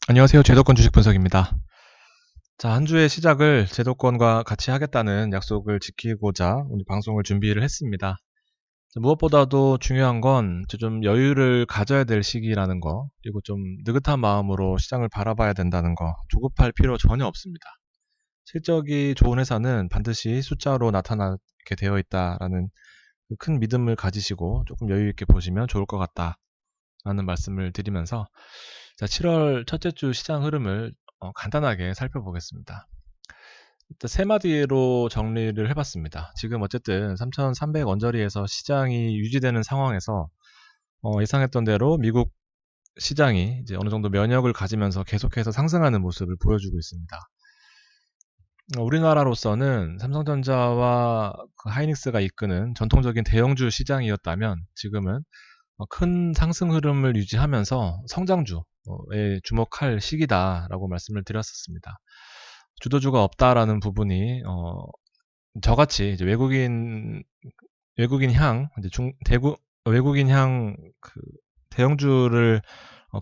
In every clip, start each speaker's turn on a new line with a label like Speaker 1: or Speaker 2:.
Speaker 1: 안녕하세요. 제도권 주식 분석입니다. 자, 한 주의 시작을 제도권과 같이 하겠다는 약속을 지키고자 오늘 방송을 준비를 했습니다. 무엇보다도 중요한 건 좀 여유를 가져야 될 시기라는 거, 그리고 좀 느긋한 마음으로 시장을 바라봐야 된다는 거, 조급할 필요 전혀 없습니다. 실적이 좋은 회사는 반드시 숫자로 나타나게 되어 있다라는 큰 믿음을 가지시고 조금 여유 있게 보시면 좋을 것 같다라는 말씀을 드리면서 자, 7월 첫째 주 시장 흐름을 간단하게 살펴보겠습니다. 일단 세 마디로 정리를 해봤습니다. 지금 어쨌든 3,300 언저리에서 시장이 유지되는 상황에서 예상했던 대로 미국 시장이 이제 어느 정도 면역을 가지면서 계속해서 상승하는 모습을 보여주고 있습니다. 우리나라로서는 삼성전자와 그 하이닉스가 이끄는 전통적인 대형주 시장이었다면 지금은 큰 상승 흐름을 유지하면서 성장주에 주목할 시기다라고 말씀을 드렸었습니다. 주도주가 없다라는 부분이 저같이 이제 외국인향 이제 외국인향 그 대형주를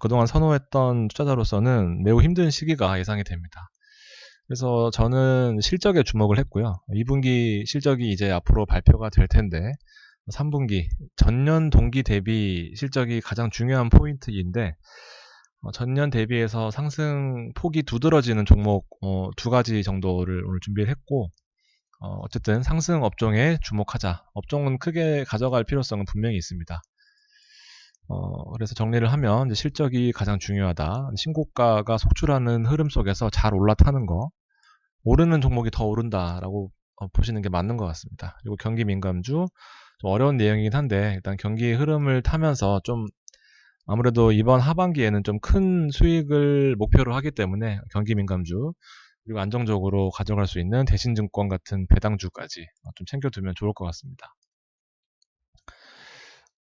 Speaker 1: 그동안 선호했던 투자자로서는 매우 힘든 시기가 예상이 됩니다. 그래서 저는 실적에 주목을 했고요. 2분기 실적이 이제 앞으로 발표가 될 텐데 3분기 전년 동기 대비 실적이 가장 중요한 포인트인데 전년 대비해서 상승 폭이 두드러지는 종목 두 가지 정도를 오늘 준비를 했고 어쨌든 상승 업종에 주목하자. 업종은 크게 가져갈 필요성은 분명히 있습니다. 그래서 정리를 하면 이제 실적이 가장 중요하다. 신고가가 속출하는 흐름 속에서 잘 올라타는 거. 오르는 종목이 더 오른다라고 보시는 게 맞는 것 같습니다. 그리고 경기 민감주 좀 어려운 내용이긴 한데 일단 경기 흐름을 타면서 좀 아무래도 이번 하반기에는 좀 큰 수익을 목표로 하기 때문에 경기 민감주 그리고 안정적으로 가져갈 수 있는 대신증권 같은 배당주까지 좀 챙겨두면 좋을 것 같습니다.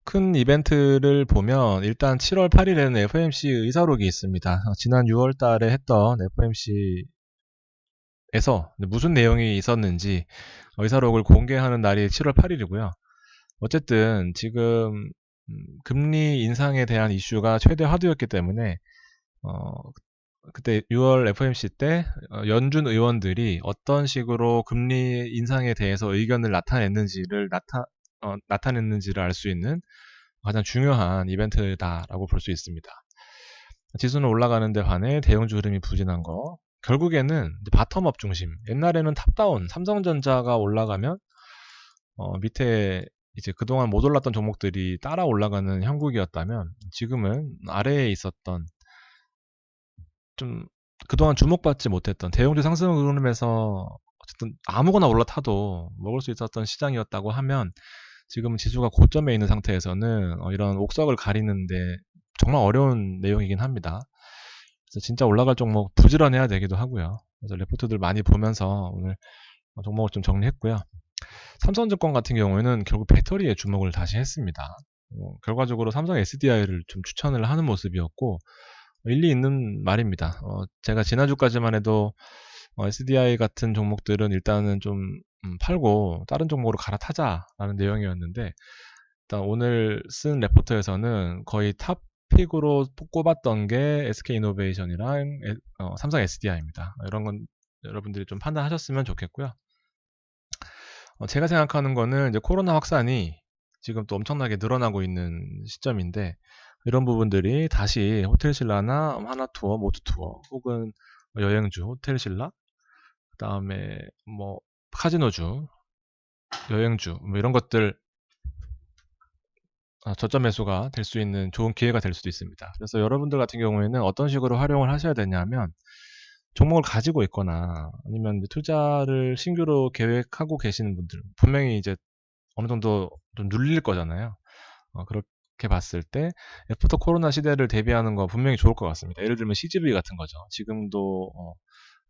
Speaker 1: 큰 이벤트를 보면 일단 7월 8일에는 FOMC 의사록이 있습니다. 지난 6월 달에 했던 FOMC 에서 무슨 내용이 있었는지 의사록을 공개하는 날이 7월 8일이고요. 어쨌든 지금 금리 인상에 대한 이슈가 최대 화두였기 때문에 어, 그때 6월 FOMC 때 연준 의원들이 어떤 식으로 금리 인상에 대해서 의견을 나타냈는지를 알 수 있는 가장 중요한 이벤트다라고 볼 수 있습니다. 지수는 올라가는데 반해 대형주 흐름이 부진한 거. 결국에는 바텀업 중심. 옛날에는 탑다운, 삼성전자가 올라가면 밑에 이제 그동안 못 올랐던 종목들이 따라 올라가는 형국이었다면 지금은 아래에 있었던 좀 그동안 주목받지 못했던 대형주 상승 흐름에서 어쨌든 아무거나 올라타도 먹을 수 있었던 시장이었다고 하면 지금 지수가 고점에 있는 상태에서는 이런 옥석을 가리는데 정말 어려운 내용이긴 합니다. 그래서 진짜 올라갈 종목 부지런해야 되기도 하고요. 그래서 레포트들 많이 보면서 오늘 종목을 좀 정리했고요. 삼성증권 같은 경우에는 결국 배터리에 주목을 다시 했습니다. 결과적으로 삼성 SDI를 좀 추천을 하는 모습이었고 일리 있는 말입니다. 제가 지난주까지만 해도 SDI 같은 종목들은 일단은 좀 팔고 다른 종목으로 갈아타자라는 내용이었는데 일단 오늘 쓴 레포트에서는 거의 탑 픽으로 꼽았던 게 SK이노베이션이랑 삼성 SDI입니다. 이런 건 여러분들이 좀 판단하셨으면 좋겠고요. 제가 생각하는 거는 이제 코로나 확산이 지금 또 엄청나게 늘어나고 있는 시점인데 이런 부분들이 다시 호텔신라나 하나투어, 모두투어 혹은 여행주, 호텔신라 그다음에 뭐 카지노주, 여행주 뭐 이런 것들 저점 매수가 될 수 있는 좋은 기회가 될 수도 있습니다. 그래서 여러분들 같은 경우에는 어떤 식으로 활용을 하셔야 되냐면 종목을 가지고 있거나 아니면 투자를 신규로 계획하고 계시는 분들 분명히 이제 어느 정도 좀 눌릴 거잖아요. 그렇게 봤을 때 애프터 코로나 시대를 대비하는 거 분명히 좋을 것 같습니다. 예를 들면 CGV 같은 거죠. 지금도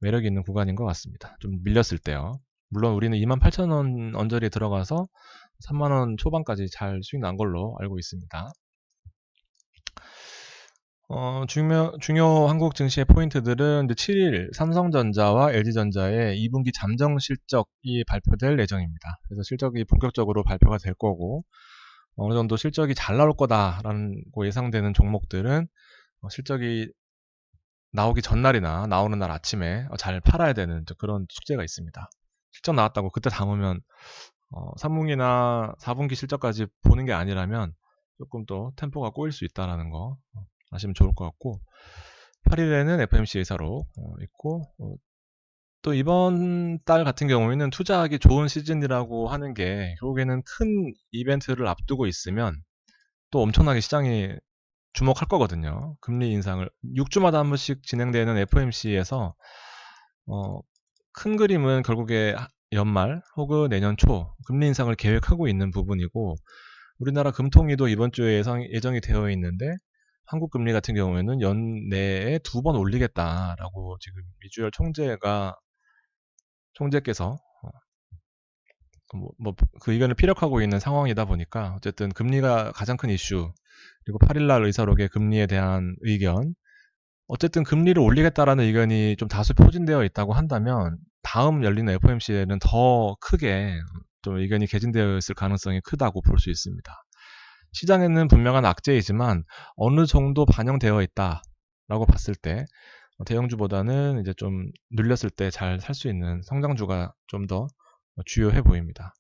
Speaker 1: 매력 있는 구간인 것 같습니다. 좀 밀렸을 때요. 물론 우리는 28,000원 언저리에 들어가서 3만원 초반까지 잘 수익 난 걸로 알고 있습니다. 중요 한국 증시의 포인트들은 이제 7일 삼성전자와 LG전자의 2분기 잠정 실적이 발표될 예정입니다. 그래서 실적이 본격적으로 발표가 될 거고, 어느 정도 실적이 잘 나올 거다라고 예상되는 종목들은 실적이 나오기 전날이나 나오는 날 아침에 잘 팔아야 되는 그런 숙제가 있습니다. 실적 나왔다고 그때 담으면 3분기나 4분기 실적까지 보는 게 아니라면 조금 더 템포가 꼬일 수 있다라는 거 아시면 좋을 것 같고, 8일에는 FMC 의사로 있고, 또 이번 달 같은 경우에는 투자하기 좋은 시즌이라고 하는 게 결국에는 큰 이벤트를 앞두고 있으면 또 엄청나게 시장이 주목할 거거든요. 금리 인상을 6주마다 한 번씩 진행되는 FOMC에서 큰 그림은 결국에 연말 혹은 내년 초 금리 인상을 계획하고 있는 부분이고, 우리나라 금통위도 이번 주에 예정이 되어 있는데 한국 금리 같은 경우에는 연내에 2번 올리겠다라고 지금 이주열 총재께서 그 의견을 피력하고 있는 상황이다 보니까 어쨌든 금리가 가장 큰 이슈, 그리고 8일날 의사록의 금리에 대한 의견, 어쨌든 금리를 올리겠다라는 의견이 좀 다수 표진되어 있다고 한다면 다음 열리는 FOMC에는 더 크게 좀 의견이 개진되어 있을 가능성이 크다고 볼 수 있습니다. 시장에는 분명한 악재이지만 어느 정도 반영되어 있다라고 봤을 때 대형주보다는 이제 좀 눌렸을 때 잘 살 수 있는 성장주가 좀 더 주요해 보입니다.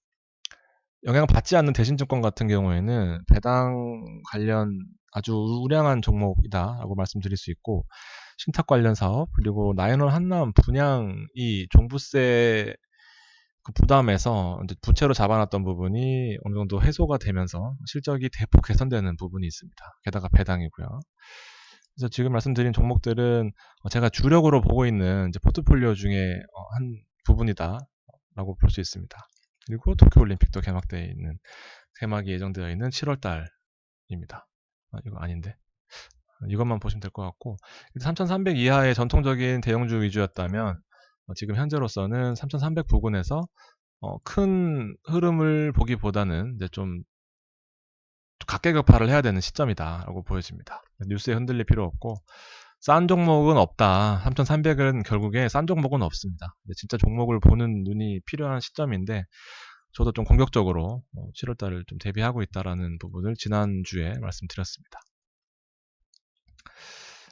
Speaker 1: 영향받지 않는 대신증권 같은 경우에는 배당 관련 아주 우량한 종목이다라고 말씀드릴 수 있고, 신탁 관련 사업, 그리고 나인원 한남 분양이 종부세 그 부담에서 이제 부채로 잡아놨던 부분이 어느 정도 해소가 되면서 실적이 대폭 개선되는 부분이 있습니다. 게다가 배당이고요. 그래서 지금 말씀드린 종목들은 제가 주력으로 보고 있는 이제 포트폴리오 중에 한 부분이다라고 볼 수 있습니다. 그리고 도쿄올림픽도 개막이 예정되어 있는 7월 달입니다. 이거 아닌데. 이것만 보시면 될 것 같고, 3,300 이하의 전통적인 대형주 위주였다면 지금 현재로서는 3,300 부근에서 큰 흐름을 보기보다는 이제 좀 각계격파를 해야 되는 시점이다라고 보여집니다. 뉴스에 흔들릴 필요 없고, 싼 종목은 없다. 3,300은 결국에 싼 종목은 없습니다. 진짜 종목을 보는 눈이 필요한 시점인데, 저도 좀 공격적으로 7월달을 좀 대비하고 있다라는 부분을 지난주에 말씀드렸습니다.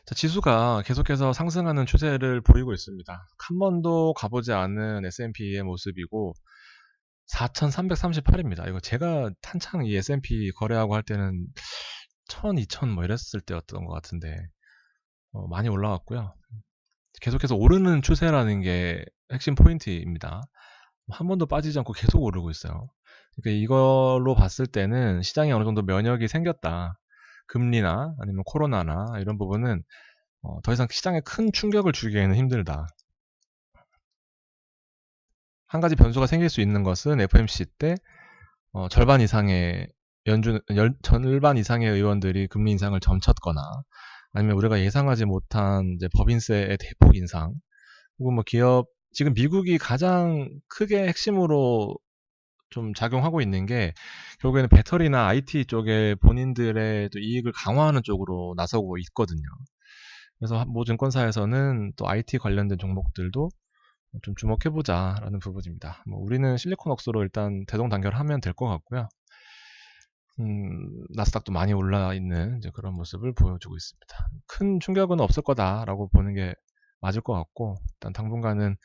Speaker 1: 자, 지수가 계속해서 상승하는 추세를 보이고 있습니다. 한 번도 가보지 않은 S&P의 모습이고 4,338입니다. 이거 제가 한창 이 S&P 거래하고 할 때는 1,000, 2,000 뭐 이랬을 때였던 것 같은데 많이 올라왔고요. 계속해서 오르는 추세라는 게 핵심 포인트입니다. 한 번도 빠지지 않고 계속 오르고 있어요. 그러니까 이걸로 봤을 때는 시장에 어느 정도 면역이 생겼다. 금리나 아니면 코로나나 이런 부분은 더 이상 시장에 큰 충격을 주기에는 힘들다. 한 가지 변수가 생길 수 있는 것은 FOMC 때 절반 이상의 절반 이상의 의원들이 금리 인상을 점쳤거나 아니면 우리가 예상하지 못한 이제 법인세의 대폭 인상, 혹은 뭐 지금 미국이 가장 크게 핵심으로 좀 작용하고 있는 게 결국에는 배터리나 IT 쪽에 본인들의 또 이익을 강화하는 쪽으로 나서고 있거든요. 그래서 모 증권사에서는 또 IT 관련된 종목들도 좀 주목해보자라는 부분입니다. 우리는 실리콘웍스로 일단 대동단결하면 될 것 같고요. 나스닥도 많이 올라 있는 이제 그런 모습을 보여주고 있습니다. 큰 충격은 없을 거다라고 보는 게 맞을 것 같고, 일단 당분간은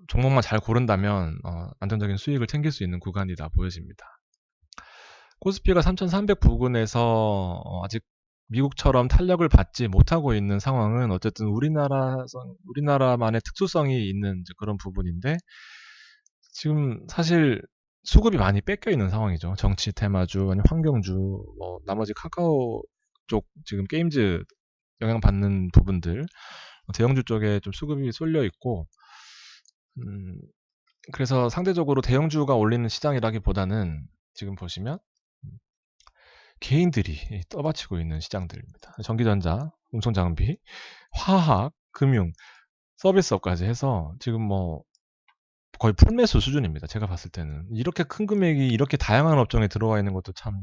Speaker 1: 종목만 잘 고른다면 안정적인 수익을 챙길 수 있는 구간이다 보여집니다. 코스피가 3,300 부근에서 아직 미국처럼 탄력을 받지 못하고 있는 상황은 어쨌든 우리나라만의 특수성이 있는 이제 그런 부분인데, 지금 사실 수급이 많이 뺏겨 있는 상황이죠. 정치 테마주, 아니면 환경주, 뭐 나머지 카카오 쪽 지금 게임즈 영향받는 부분들, 대형주 쪽에 좀 수급이 쏠려 있고, 그래서 상대적으로 대형주가 올리는 시장이라기보다는 지금 보시면 개인들이 떠받치고 있는 시장들입니다. 전기전자, 운송장비, 화학, 금융, 서비스업까지 해서 지금 뭐 거의 풀매수 수준입니다. 제가 봤을 때는 이렇게 큰 금액이 이렇게 다양한 업종에 들어와 있는 것도 참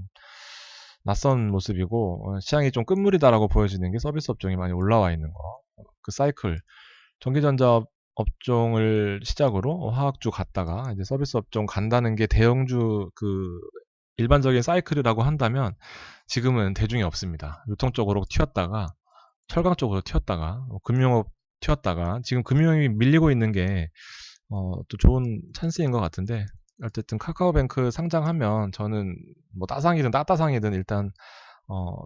Speaker 1: 낯선 모습이고, 시장이 좀 끝물이다라고 보여지는 게 서비스 업종이 많이 올라와 있는 거. 그 사이클, 전기전자 업종을 시작으로 화학주 갔다가 이제 서비스 업종 간다는 게 대형주 그 일반적인 사이클이라고 한다면 지금은 대중이 없습니다. 유통 쪽으로 튀었다가 철강 쪽으로 튀었다가 금융업 튀었다가 지금 금융이 밀리고 있는 게 또 좋은 찬스인 것 같은데 어쨌든 카카오뱅크 상장하면 저는 뭐 따상이든 따따상이든 일단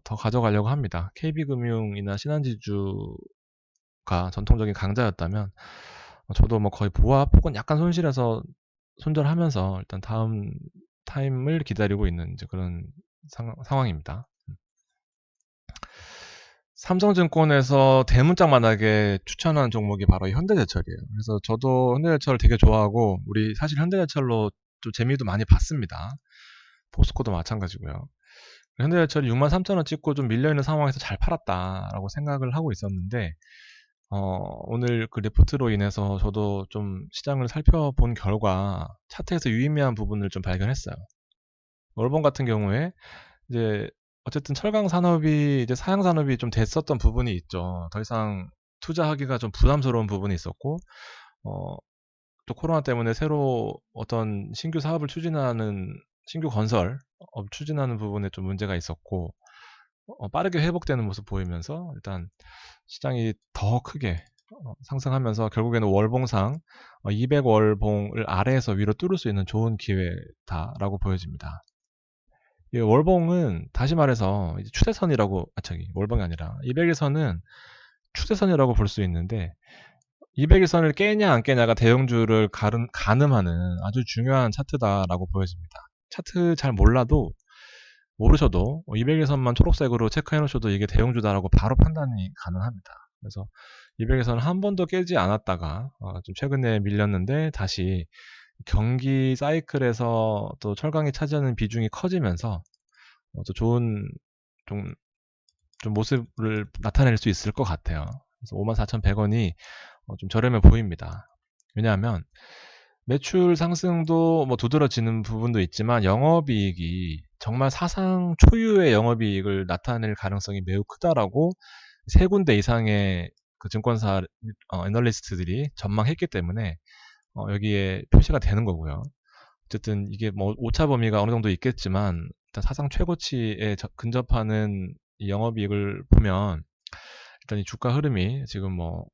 Speaker 1: 더 가져가려고 합니다. KB금융이나 신한지주가 전통적인 강자였다면 저도 뭐 거의 보합 혹은 약간 손실해서 손절하면서 일단 다음 타임을 기다리고 있는 이제 그런 상황입니다. 삼성증권에서 대문짝만하게 추천한 종목이 바로 이 현대제철이에요. 그래서 저도 현대제철을 되게 좋아하고 우리 사실 현대제철로 좀 재미도 많이 봤습니다. 포스코도 마찬가지고요. 현대제철이 63,000원 찍고 좀 밀려있는 상황에서 잘 팔았다라고 생각을 하고 있었는데 오늘 그 리포트로 인해서 저도 좀 시장을 살펴본 결과 차트에서 유의미한 부분을 좀 발견했어요. 월봉 같은 경우에 이제 어쨌든 철강 산업이 이제 사양 산업이 좀 됐었던 부분이 있죠. 더 이상 투자하기가 좀 부담스러운 부분이 있었고, 어, 또 코로나 때문에 새로 어떤 신규 사업을 추진하는 신규 건설 추진하는 부분에 좀 문제가 있었고, 빠르게 회복되는 모습 보이면서 일단 시장이 더 크게 상승하면서 결국에는 월봉상 200월봉을 아래에서 위로 뚫을 수 있는 좋은 기회다라고 보여집니다. 이 월봉은 다시 말해서 이제 추세선이라고 월봉이 아니라 200일선은 추세선이라고 볼 수 있는데 200일선을 깨냐 안 깨냐가 대형주를 가늠하는 아주 중요한 차트다라고 보여집니다. 차트 잘 몰라도 모르셔도 200일선만 초록색으로 체크해 놓으셔도 이게 대형주다라고 바로 판단이 가능합니다. 그래서 200일선 한 번도 깨지 않았다가 좀 최근에 밀렸는데 다시 경기 사이클에서 또 철강이 차지하는 비중이 커지면서 또 좋은 좀, 좀 모습을 나타낼 수 있을 것 같아요. 그래서 54,100원이 좀 저렴해 보입니다. 왜냐하면 매출 상승도 뭐 두드러지는 부분도 있지만 영업이익이 정말 사상 초유의 영업이익을 나타낼 가능성이 매우 크다라고 세 군데 이상의 그 증권사 애널리스트들이 전망했기 때문에 여기에 표시가 되는 거고요. 어쨌든 이게 뭐 오차 범위가 어느 정도 있겠지만 일단 사상 최고치에 근접하는 이 영업이익을 보면 일단 이 주가 흐름이 지금 뭐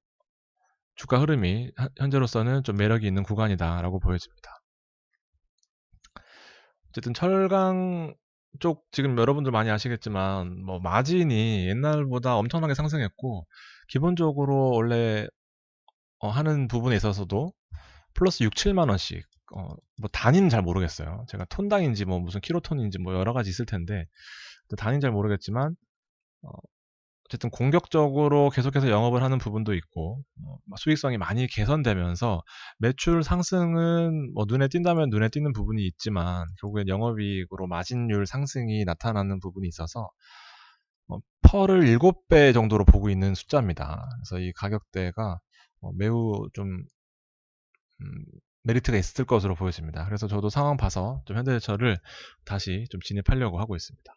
Speaker 1: 주가 흐름이 현재로서는 좀 매력이 있는 구간이다라고 보여집니다. 어쨌든 철강 쪽 지금 여러분들 많이 아시겠지만 뭐 마진이 옛날보다 엄청나게 상승했고 기본적으로 원래 하는 부분에 있어서도 플러스 6, 7만 원씩 뭐 단위는 잘 모르겠어요. 제가 톤당인지 뭐 무슨 킬로톤인지 뭐 여러 가지 있을 텐데 단위는 잘 모르겠지만 어, 어쨌든 공격적으로 계속해서 영업을 하는 부분도 있고 수익성이 많이 개선되면서 매출 상승은 뭐 눈에 띈다면 눈에 띄는 부분이 있지만 결국엔 영업이익으로 마진율 상승이 나타나는 부분이 있어서 펄을 7배 정도로 보고 있는 숫자입니다. 그래서 이 가격대가 매우 좀 메리트가 있을 것으로 보여집니다. 그래서 저도 상황 봐서 좀 현대제철을 다시 좀 진입하려고 하고 있습니다.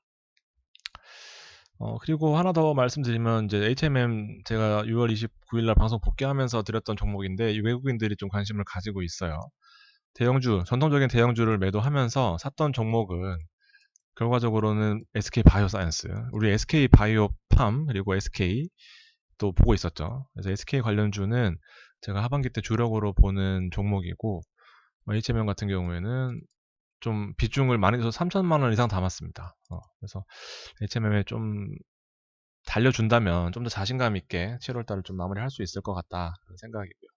Speaker 1: 그리고 하나 더 말씀드리면 이제 HMM 제가 6월 29일 날 방송 복귀하면서 드렸던 종목인데 이 외국인들이 좀 관심을 가지고 있어요. 대형주, 전통적인 대형주를 매도하면서 샀던 종목은 결과적으로는 SK 바이오사이언스, 우리 SK 바이오팜 그리고 SK 또 보고 있었죠. 그래서 SK 관련주는 제가 하반기 때 주력으로 보는 종목이고 HMM 같은 경우에는 좀 비중을 많이 해서 3천만 원 이상 담았습니다. 그래서 HMM에 좀 달려준다면 좀 더 자신감 있게 7월달을 좀 마무리할 수 있을 것 같다 그런 생각이고요.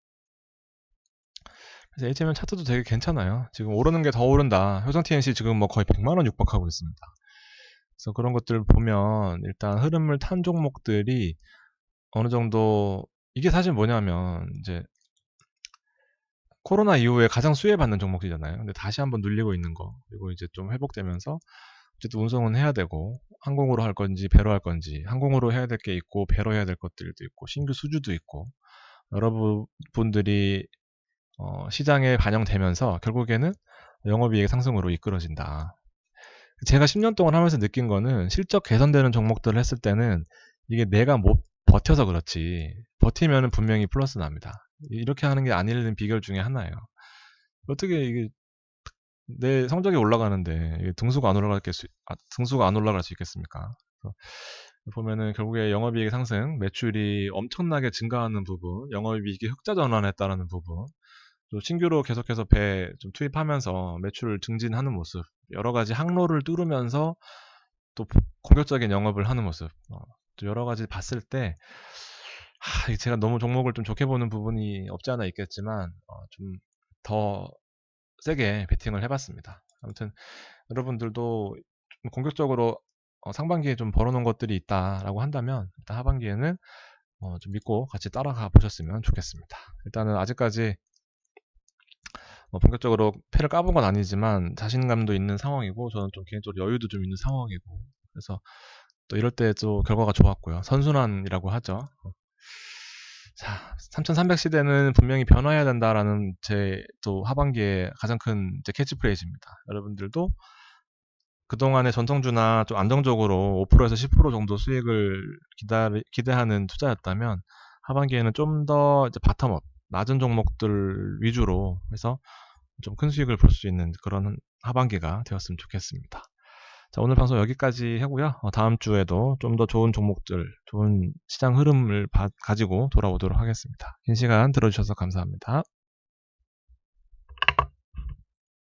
Speaker 1: 그래서 HMM 차트도 되게 괜찮아요. 지금 오르는 게 더 오른다. 효성 TNC 지금 뭐 거의 100만 원 육박하고 있습니다. 그래서 그런 것들 보면 일단 흐름을 탄 종목들이 어느 정도 이게 사실 뭐냐면 이제 코로나 이후에 가장 수혜받는 종목이잖아요. 근데 다시 한번 눌리고 있는 거 그리고 이제 좀 회복되면서 어쨌든 운송은 해야 되고 항공으로 할 건지 배로 할 건지 항공으로 해야 될 게 있고 배로 해야 될 것들도 있고 신규 수주도 있고 여러 분들이 시장에 반영되면서 결국에는 영업이익 상승으로 이끌어진다. 제가 10년 동안 하면서 느낀 거는 실적 개선되는 종목들을 했을 때는 이게 내가 못 버텨서 그렇지 버티면은 분명히 플러스 납니다. 이렇게 하는 게 아니라는 비결 중에 하나예요. 어떻게 이게 내 성적이 올라가는데 등수가 안 올라갈 수 있겠습니까? 보면은 결국에 영업이익 상승, 매출이 엄청나게 증가하는 부분, 영업이익이 흑자 전환했다라는 부분, 또 신규로 계속해서 배 좀 투입하면서 매출을 증진하는 모습, 여러 가지 항로를 뚫으면서 또 공격적인 영업을 하는 모습, 또 여러 가지 봤을 때, 제가 너무 종목을 좀 좋게 보는 부분이 없지 않아 있겠지만, 좀 더 세게 베팅을 해봤습니다. 아무튼 여러분들도 좀 공격적으로 상반기에 좀 벌어놓은 것들이 있다라고 한다면 일단 하반기에는 좀 믿고 같이 따라가 보셨으면 좋겠습니다. 일단은 아직까지 본격적으로 패를 까본 건 아니지만 자신감도 있는 상황이고 저는 좀 개인적으로 여유도 좀 있는 상황이고 그래서 또 이럴 때 또 결과가 좋았고요. 선순환이라고 하죠. 자, 3300 시대는 분명히 변화해야 된다라는 제 또 하반기에 가장 큰 제 캐치프레이즈입니다. 여러분들도 그동안의 전통주나 좀 안정적으로 5%에서 10% 정도 수익을 기대하는 투자였다면 하반기에는 좀 더 바텀업, 낮은 종목들 위주로 해서 좀 큰 수익을 볼 수 있는 그런 하반기가 되었으면 좋겠습니다. 자, 오늘 방송 여기까지 하고요. 다음 주에도 좀 더 좋은 종목들, 좋은 시장 흐름을 가지고 돌아오도록 하겠습니다. 긴 시간 들어주셔서 감사합니다.